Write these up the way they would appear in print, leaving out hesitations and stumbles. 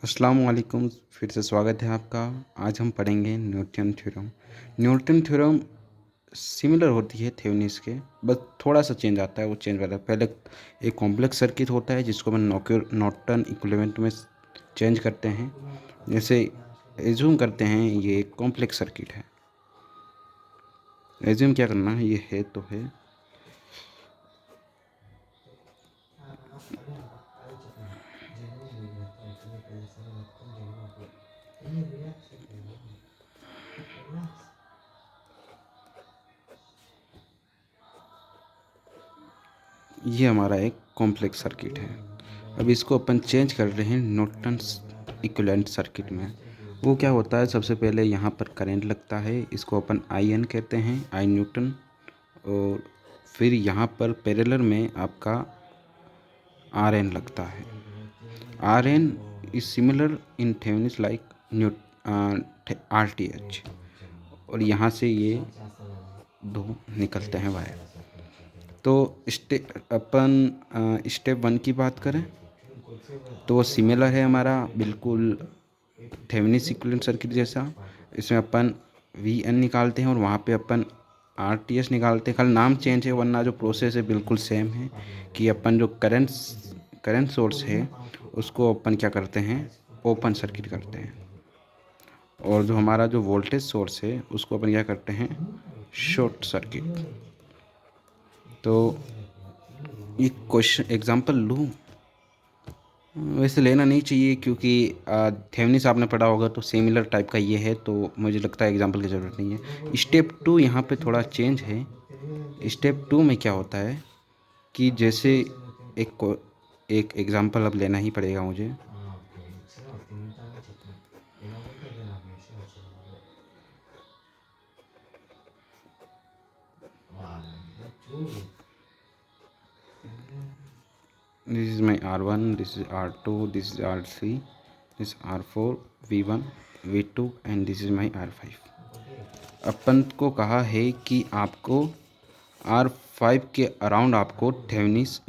अस्सलाम वालेकुम। फिर से स्वागत है आपका। आज हम पढ़ेंगे Newton theorem. Newton theorem similar होती है थेवेनिस के, बस थोड़ा सा चेंज आता है। वो चेंज वाला पहले एक कॉम्प्लेक्स सर्किट होता है जिसको हम नॉर्टन इक्विवेलेंट में चेंज करते हैं। जैसे एज्यूम करते हैं ये एक कॉम्प्लेक्स सर्किट है। एज्यूम क्या करना है, ये है तो है। ये हमारा एक कॉम्प्लेक्स सर्किट है। अब इसको अपन चेंज कर रहे हैं नॉर्टन इक्विवेलेंट सर्किट में। वो क्या होता है, सबसे पहले यहाँ पर करंट लगता है, इसको अपन आई एन कहते हैं, आई न्यूटन। और फिर यहाँ पर पैरेलल में आपका आर एन लगता है। R N is similar in Thevenin's like R T H. और यहाँ से ये दो निकलते हैं वायर। तो स्टेप वन की बात करें तो वो सिमिलर है हमारा, बिल्कुल थेवेनिस इक्विवेलेंट सर्किट जैसा। इसमें अपन वी एन निकालते हैं और वहाँ पे अपन आर टी एस निकालते हैं। खाली नाम चेंज है, वरना जो प्रोसेस है बिल्कुल सेम है। कि अपन जो करंट सोर्स है उसको अपन क्या करते हैं, ओपन सर्किट करते हैं। और जो हमारा जो वोल्टेज सोर्स है उसको अपन क्या करते हैं, शॉर्ट सर्किट। तो एक क्वेश्चन एग्जांपल लूँ, वैसे लेना नहीं चाहिए क्योंकि थेवेनिस आपने पढ़ा होगा तो सिमिलर टाइप का ये है, तो मुझे लगता है एग्जांपल की ज़रूरत नहीं है। स्टेप टू यहाँ पे थोड़ा चेंज है। स्टेप टू में क्या होता है कि जैसे एक एग्जांपल अब लेना ही पड़ेगा मुझे। This is my R1, this is R2, this is R3, this R4, V1, V2 and this is my R5। अपन को कहा है कि आपको R5 के अराउंड आपको थेवेनिस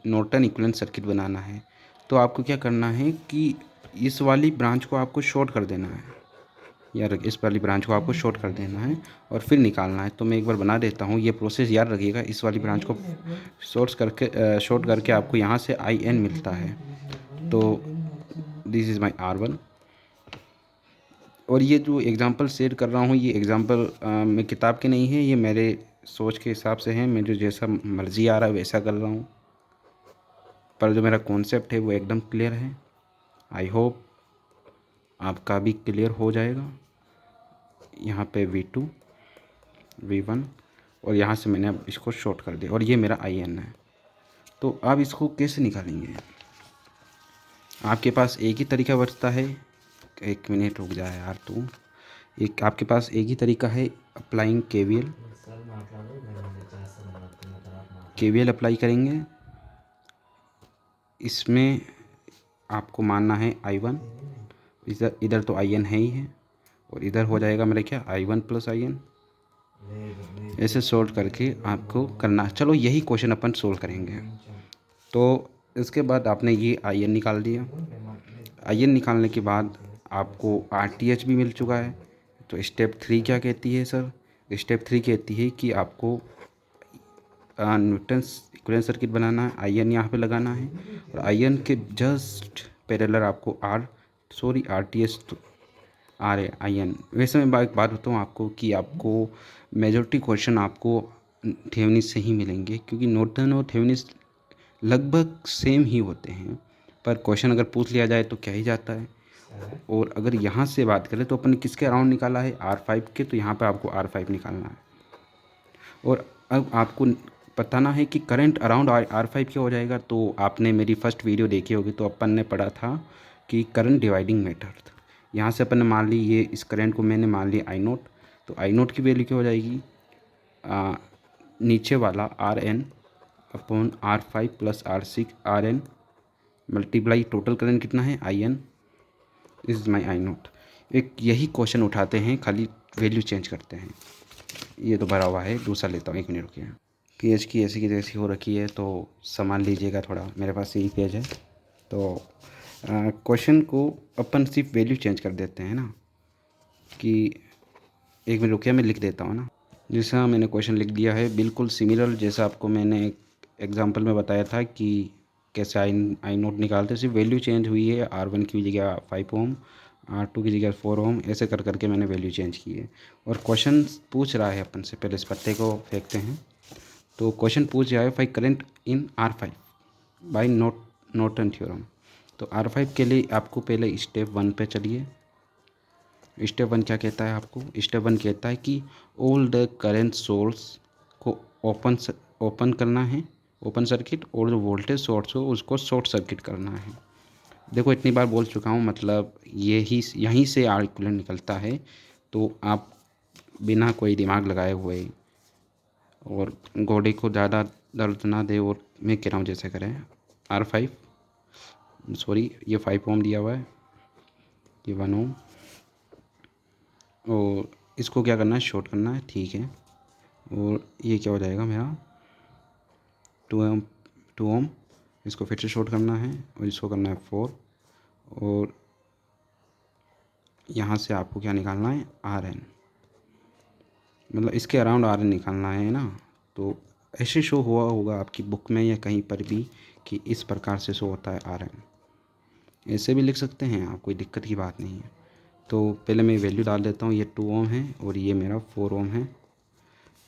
नॉर्टन इक्विवेलेंट सर्किट बनाना है। तो आपको क्या करना है कि इस वाली ब्रांच को आपको शॉर्ट कर देना है, या इस वाली ब्रांच को आपको शॉर्ट कर देना है और फिर निकालना है। तो मैं एक बार बना देता हूँ, ये प्रोसेस याद रखिएगा। इस वाली ब्रांच को शॉर्ट करके आपको यहाँ से आई एन मिलता है। तो दिस इज़ माई R1। और ये जो एग्ज़ाम्पल शेयर कर रहा हूँ, ये एग्ज़ाम्पल मैं किताब के नहीं है, ये मेरे सोच के हिसाब से है। मैं जो जैसा मर्ज़ी आ रहा है वैसा कर रहा हूँ, पर जो मेरा कॉन्सेप्ट है वो एकदम क्लियर है। आई होप आपका भी क्लियर हो जाएगा। यहाँ पे V2, V1 और यहाँ से मैंने अब इसको शॉर्ट कर दिया और ये मेरा IN है। तो अब इसको कैसे निकालेंगे, आपके पास एक ही तरीका बचता है। एक मिनट रुक जाए यार तू। एक आपके पास एक ही तरीका है, अप्लाइंग KVL अप्लाई करेंगे। इसमें आपको मानना है I1, इधर तो IN है ही है, और इधर हो जाएगा मेरा क्या, I1 + IN। ऐसे सोल्व करके आपको करना। चलो यही क्वेश्चन अपन सोल्व करेंगे। तो इसके बाद आपने ये IN निकाल दिया। IN निकालने के बाद आपको RTH भी मिल चुका है। तो स्टेप 3 क्या कहती है सर? स्टेप 3 कहती है कि आपको न्यूटन्स इक्विवेलेंट सर्किट बनाना है। IN यहाँ पे लगाना है और IN के जस्ट पैरेलल आपको RTH IN। वैसे मैं एक बात बताऊँ आपको कि आपको मेजॉरिटी क्वेश्चन आपको थेवेनिस से ही मिलेंगे, क्योंकि नॉर्टन और थेवेनिस लगभग सेम ही होते हैं। पर क्वेश्चन अगर पूछ लिया जाए तो क्या ही जाता है। और अगर यहाँ से बात करें तो अपन किसके अराउंड निकाला है, R5 के, तो यहाँ पे आपको R5 निकालना है। और अब आपको बताना है कि करंट अराउंड R5 क्या हो जाएगा। तो आपने मेरी फर्स्ट वीडियो देखी होगी, तो अपन ने पढ़ा था कि करंट डिवाइडिंग मेथड। यहाँ से अपन ने मान ली, ये इस करंट को मैंने मान लिया I0। तो I0 की वैल्यू क्या हो जाएगी, नीचे वाला RN/R5 + R6 RN multiply total current कितना है, IN। Is my I0। एक यही क्वेश्चन उठाते हैं, खाली वैल्यू चेंज करते हैं। ये तो भरा हुआ है, दूसरा लेता हूँ, एक मिनट रुकिए। पेज की जैसी हो रखी है तो सामान लीजिएगा थोड़ा। मेरे पास यही पेज है। तो क्वेश्चन को अपन सिर्फ वैल्यू चेंज कर देते हैं ना, कि एक मिनट रुकिए, मैं लिख देता हूँ ना। जैसा मैंने क्वेश्चन लिख दिया है, बिल्कुल सिमिलर जैसा आपको मैंने एक एग्जांपल में बताया था कि कैसे आई नोट निकालते, सिर्फ वैल्यू चेंज हुई है। R1 की जगह 5 ओम, R2 की जगह 4 ओम, ऐसे कर करके मैंने वैल्यू चेंज की है। और क्वेश्चन पूछ रहा है अपन से, पहले इस पत्ते को फेंकते हैं। तो क्वेश्चन पूछ रहा है find current in R5 by Norton theorem. तो R5 के लिए आपको पहले स्टेप 1 पे चलिए। स्टेप 1 क्या कहता है आपको? स्टेप 1 कहता है कि ऑल द करंट सोर्स को ओपन करना है, ओपन सर्किट, और जो वोल्टेज सोर्स हो उसको शॉर्ट सर्किट करना है। देखो इतनी बार बोल चुका हूँ, मतलब यहीं से आर इक्विवेलेंट निकलता है। तो आप बिना कोई दिमाग लगाए हुए और घोड़े को ज़्यादा दर्द ना दे, और मैं कह रहा हूँ जैसे करें। R5, सॉरी ये 5 ओम दिया हुआ है, ये 1 ओम, और इसको क्या करना है, शॉर्ट करना है, ठीक है। और ये क्या हो जाएगा मेरा 2 ओम, इसको फिर से शॉर्ट करना है, और इसको करना है 4। और यहाँ से आपको क्या निकालना है, RN, मतलब इसके अराउंड RN निकालना है ना। तो ऐसे शो हुआ होगा आपकी बुक में या कहीं पर भी कि इस प्रकार से शो होता है RN। ऐसे भी लिख सकते हैं आप, कोई दिक्कत की बात नहीं है। तो पहले मैं वैल्यू डाल देता हूँ, ये 2 ओम है और ये मेरा 4 ओम है।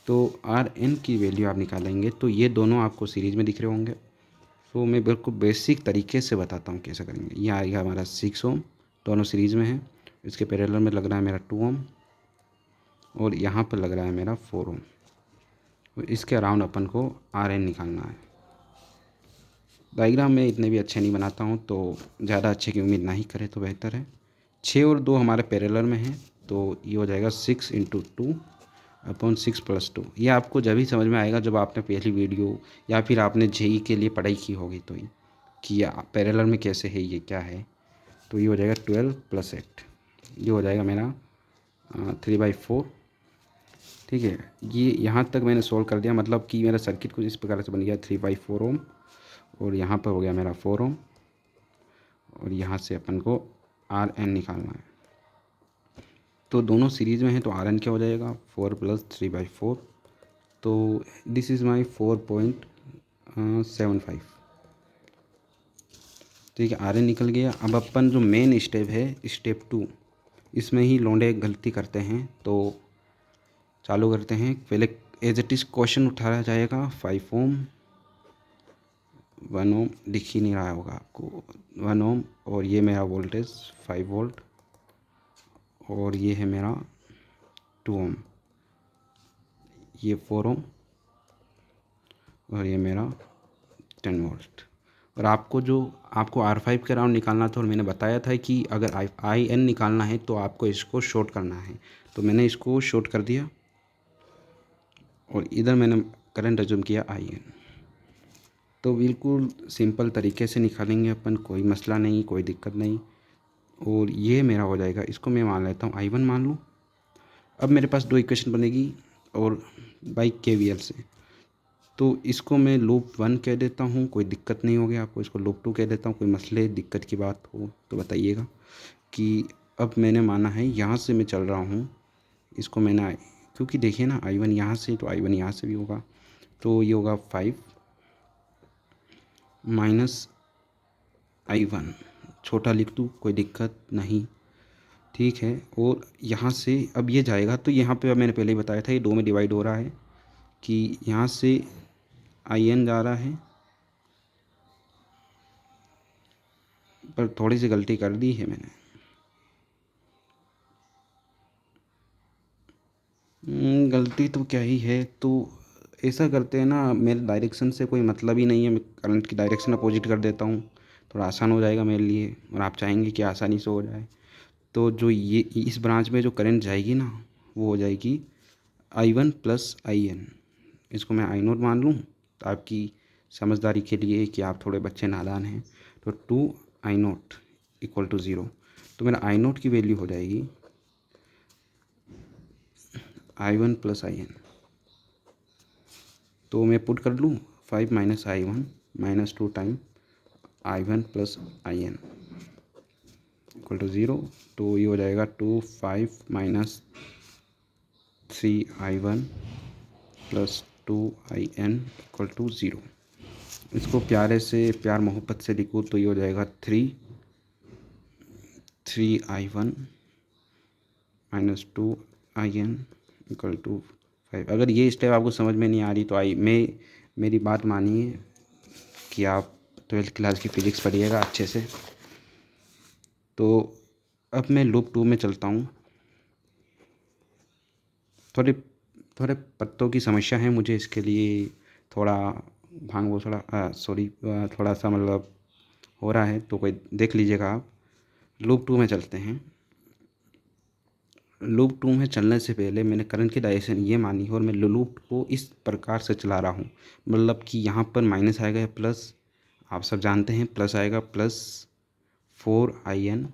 तो RN की वैल्यू आप निकालेंगे तो ये दोनों आपको सीरीज़ में दिख रहे होंगे। तो मैं बिल्कुल बेसिक तरीके से बताता हूँ कैसे करेंगे। ये आएगा हमारा 6 ओम, दोनों सीरीज़ में है। इसके पैरेलल में लग रहा है मेरा 2 ओम, और यहाँ पर लग रहा है मेरा 4 ओम। इसके अराउंड अपन को RN निकालना है। डायग्राम में इतने भी अच्छे नहीं बनाता हूँ, तो ज़्यादा अच्छे की उम्मीद ना ही करें तो बेहतर है। 6 और 2 हमारे पैरेलल में है, तो ये हो जाएगा 6 × 2 अपॉन 6 + 2। ये आपको जब ही समझ में आएगा जब आपने पहली वीडियो या फिर आपने JEE के लिए पढ़ाई की होगी, तो कि पैरेलल में कैसे है, ये क्या है। तो ये हो जाएगा 12 + 8, ये हो जाएगा मेरा 3/4। ठीक है, ये यहाँ तक मैंने सोल्व कर दिया, मतलब कि मेरा सर्किट कुछ इस प्रकार से बन गया 3/4 ओम, और यहाँ पर हो गया मेरा 4 ओम, और यहाँ से अपन को RN निकालना है। तो दोनों सीरीज़ में है, तो RN क्या हो जाएगा, 4 + 3/4। तो दिस इज़ माई 4.75। ठीक है, RN निकल गया। अब अपन जो मेन स्टेप है, स्टेप 2, इसमें ही लौंडे गलती करते हैं। तो चालू करते हैं। पहले एज इट इज़ क्वेश्चन उठाया जाएगा। 5 ओम, 1 ओम, दिख ही नहीं रहा होगा आपको, 1 ओम, और ये मेरा वोल्टेज 5 वोल्ट, और ये है मेरा 2 ओम, ये 4 ओम, और ये मेरा 10 वोल्ट। और आपको R5 के राउंड निकालना था, और मैंने बताया था कि अगर IN निकालना है तो आपको इसको शॉर्ट करना है। तो मैंने इसको शॉर्ट कर दिया, और इधर मैंने करंट एज्यूम किया IN। तो बिल्कुल सिंपल तरीके से निकालेंगे अपन, कोई मसला नहीं, कोई दिक्कत नहीं। और ये मेरा हो जाएगा, इसको मैं मान लेता हूँ I1 मान लूँ। अब मेरे पास 2 इक्वेशन बनेगी, और बाई KVL से। तो इसको मैं लूप 1 कह देता हूँ, कोई दिक्कत नहीं होगी आपको। इसको लूप 2 कह देता हूँ, कोई मसले दिक्कत की बात हो तो बताइएगा। कि अब मैंने माना है यहाँ से मैं चल रहा हूँ, इसको मैंने क्योंकि देखिए ना I1 यहाँ से, तो I1 यहाँ से भी होगा। तो ये होगा 5 - I1, छोटा लिख दूँ, कोई दिक्कत नहीं, ठीक है। और यहाँ से अब ये जाएगा, तो यहाँ पे मैंने पहले ही बताया था ये 2 में डिवाइड हो रहा है, कि यहाँ से IN जा रहा है, पर थोड़ी सी गलती कर दी है मैंने। गलती तो क्या ही है। तो ऐसा करते हैं ना, मेरे डायरेक्शन से कोई मतलब ही नहीं है, मैं करंट की डायरेक्शन अपोजिट कर देता हूँ, थोड़ा आसान हो जाएगा मेरे लिए, और आप चाहेंगे कि आसानी से हो जाए। तो जो ये इस ब्रांच में जो करंट जाएगी ना, वो हो जाएगी I1 + IN। इसको मैं I0 मान लूँ, तो आपकी समझदारी के लिए कि आप थोड़े बच्चे नादान हैं। तो 2I0 = 0। तो मेरा I0 की वैल्यू हो जाएगी I1 + IN। तो मैं पुट कर लूँ 5 - I1 - 2 time I1 + IN। Equal to 0। तो ये हो जाएगा 5 minus 3i1 plus 2in equal to 0। इसको प्यार मोहब्बत से लिखूँ तो ये हो जाएगा 3i1 minus 2in equal to 5। अगर ये स्टेप आपको समझ में नहीं आ रही तो मेरी बात मानिए कि आप 12th क्लास की फ़िज़िक्स पढ़िएगा अच्छे से। तो अब मैं लूप 2 में चलता हूँ। थोड़े पत्तों की समस्या है मुझे, इसके लिए थोड़ा थोड़ा सा मतलब हो रहा है, तो कोई देख लीजिएगा आप। लूप 2 में चलते हैं। लूप 2 में चलने से पहले मैंने करंट की डायरेक्शन ये मानी है और मैं लूप को इस प्रकार से चला रहा हूँ, मतलब कि यहाँ पर माइनस आएगा या प्लस, आप सब जानते हैं प्लस आएगा, प्लस 4in,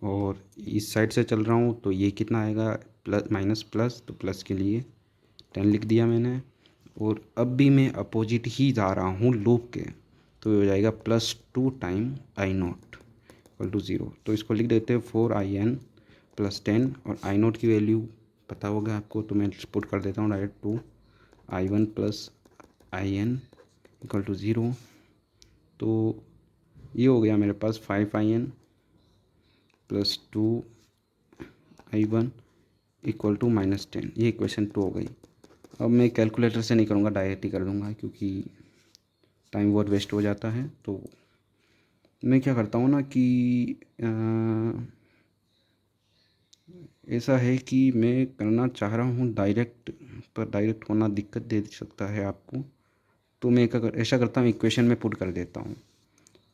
और इस साइड से चल रहा हूँ तो ये कितना आएगा, प्लस माइनस प्लस, तो प्लस के लिए 10 लिख दिया मैंने। और अब भी मैं अपोजिट ही जा रहा हूँ लूप के, तो ये हो जाएगा +2 टाइम i0 इक्वल टू 0। तो इसको लिख देते हैं 4in प्लस 10, और i0 की वैल्यू पता होगा आपको, तो मैं पुट कर देता हूँ direct 2i1 plus in equal to 0। तो ये हो गया मेरे पास 5in plus 2i1 equal to -10। ये इक्वेशन 2 हो गई। अब मैं कैलकुलेटर से नहीं करूँगा, डायरेक्ट ही कर दूँगा क्योंकि टाइम बहुत वेस्ट हो जाता है। तो मैं क्या करता हूँ ना कि ऐसा है कि मैं करना चाह रहा हूँ डायरेक्ट, पर डायरेक्ट होना दिक्कत दे सकता है आपको। तो मैं ऐसा करता हूँ, इक्वेशन में पुट कर देता हूँ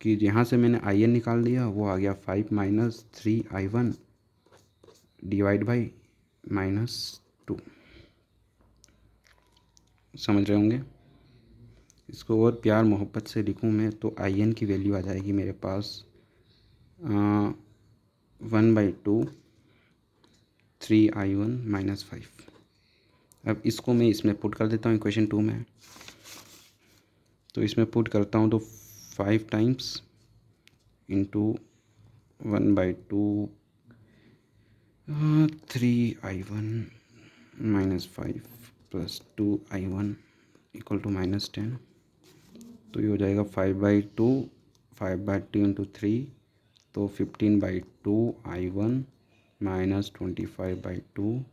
कि यहाँ से मैंने in निकाल दिया, वो आ गया 5 माइनस 3i1 डिवाइड बाई -2। समझ रहे होंगे। इसको और प्यार मोहब्बत से लिखूँ मैं तो in की वैल्यू आ जाएगी मेरे पास 1/2 3i1 माइनस 5। अब इसको मैं इसमें पुट कर देता हूँ इक्वेशन 2 में। तो इसमें पुट करता हूँ तो 5 times into 1/2 3i1 minus 5 plus 2i1 equal to -10। तो ये हो जाएगा 5/2 इंटू 3, तो 15/2 i1 minus 25/2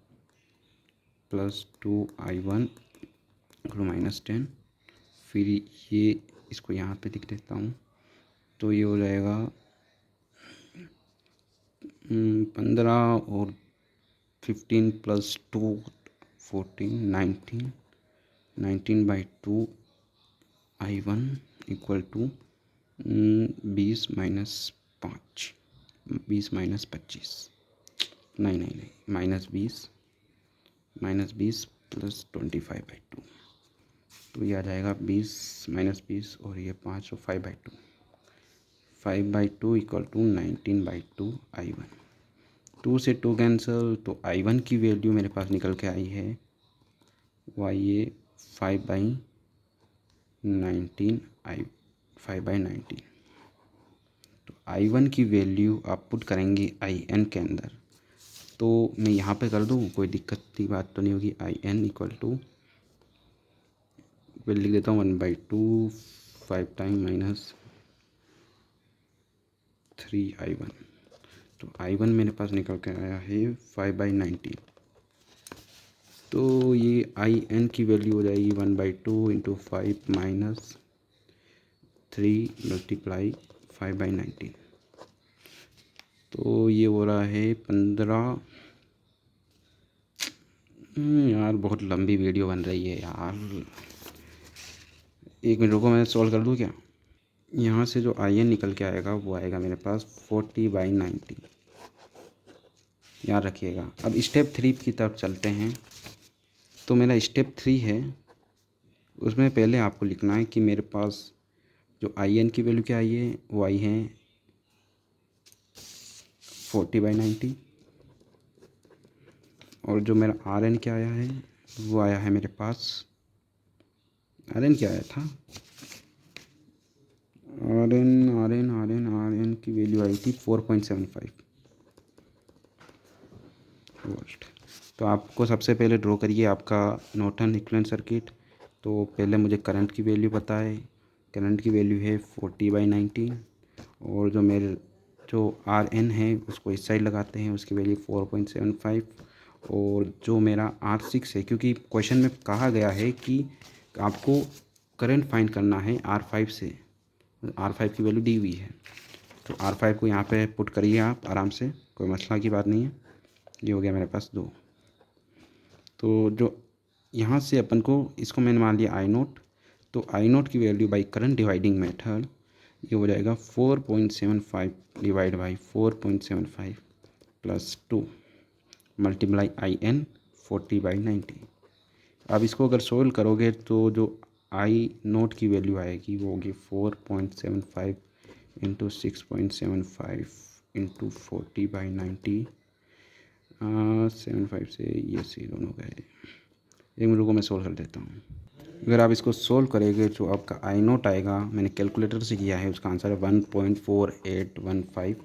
plus 2i1 equal -10। फिर ये इसको यहाँ पे लिख देता हूँ, तो ये हो जाएगा 15 और 15 plus 2 14 19/2 i1 equal to 20 minus 5 20 minus 25 नहीं -20 प्लस 25/2। तो ये आ जाएगा 20 माइनस 20 और ये 5 और 5/2 इक्वल टू 19/2 i1। 2 से 2 कैंसिल, तो i1 की वैल्यू मेरे पास निकल के आई है, वो आई है 5/19 5/19। तो i1 की वैल्यू आप पुट करेंगे in के अंदर, तो मैं यहाँ पे कर दूँ, कोई दिक्कत की बात तो नहीं होगी। in इक्वल टू लिख देता हूँ 1/2 5 टाइम माइनस 3i1। तो i1 मेरे पास निकल के आया है 5/19। तो ये in की वैल्यू हो जाएगी 1/2 इंटू 5 माइनस 3 मल्टीप्लाई 5/19। तो ये हो रहा है 15। यार बहुत लंबी वीडियो बन रही है यार, 1 मिनट रुको, मैं सॉल्व कर दूँ क्या। यहाँ से जो in निकल के आएगा वो आएगा मेरे पास 40/90, याद रखिएगा। अब स्टेप 3 की तरफ चलते हैं। तो मेरा स्टेप 3 है, उसमें पहले आपको लिखना है कि मेरे पास जो in की वैल्यू क्या आई है, वो आई है 40/90, और जो मेरा rn क्या आया है, वो आया है मेरे पास, rn क्या आया था, आर एन की वैल्यू आई थी 4.75 वोल्ट। तो आपको सबसे पहले ड्रॉ करिए आपका नॉर्टन इक्विवेलेंट सर्किट। तो पहले मुझे करंट की वैल्यू पता है, करंट की वैल्यू है 40/19 और जो आर एन है उसको इस साइड लगाते हैं, उसकी वैल्यू 4.75 और जो मेरा R6 है, क्योंकि क्वेश्चन में कहा गया है कि आपको करंट फाइंड करना है R5 से, R5 की वैल्यू दी हुई है। तो R5 को यहाँ पे पुट करिए आप आराम से, कोई मसला की बात नहीं है। ये हो गया मेरे पास 2। तो जो यहाँ से अपन को इसको मैंने मान लिया I0, तो I0 की value by current dividing method ये हो जाएगा 4.75 divide by 4.75 plus 2 multiply IN 40/90। अब इसको अगर सोल्व करोगे तो जो I0 की वैल्यू आएगी वो होगी 4.75 इंटू 6.75 इंटू 40/90। 75 से ये सी दोनों गए। एक मिनट को मैं सोल्व कर देता हूँ। अगर आप इसको सोल्व करेंगे तो आपका I0 आएगा, मैंने कैलकुलेटर से किया है, उसका आंसर है 1.4815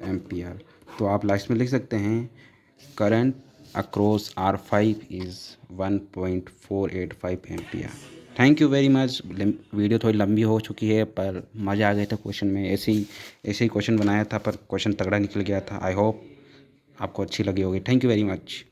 एम्पियर। तो आप लास्ट में लिख सकते हैं current across R5 is 1.485 ampere. Thank you very much. Video थोड़ी लंबी हो चुकी है पर मज़ा आ गया था क्वेश्चन में। ऐसे ही क्वेश्चन बनाया था पर क्वेश्चन तगड़ा निकल गया था। आई होप आपको अच्छी लगी होगी। Thank you very much.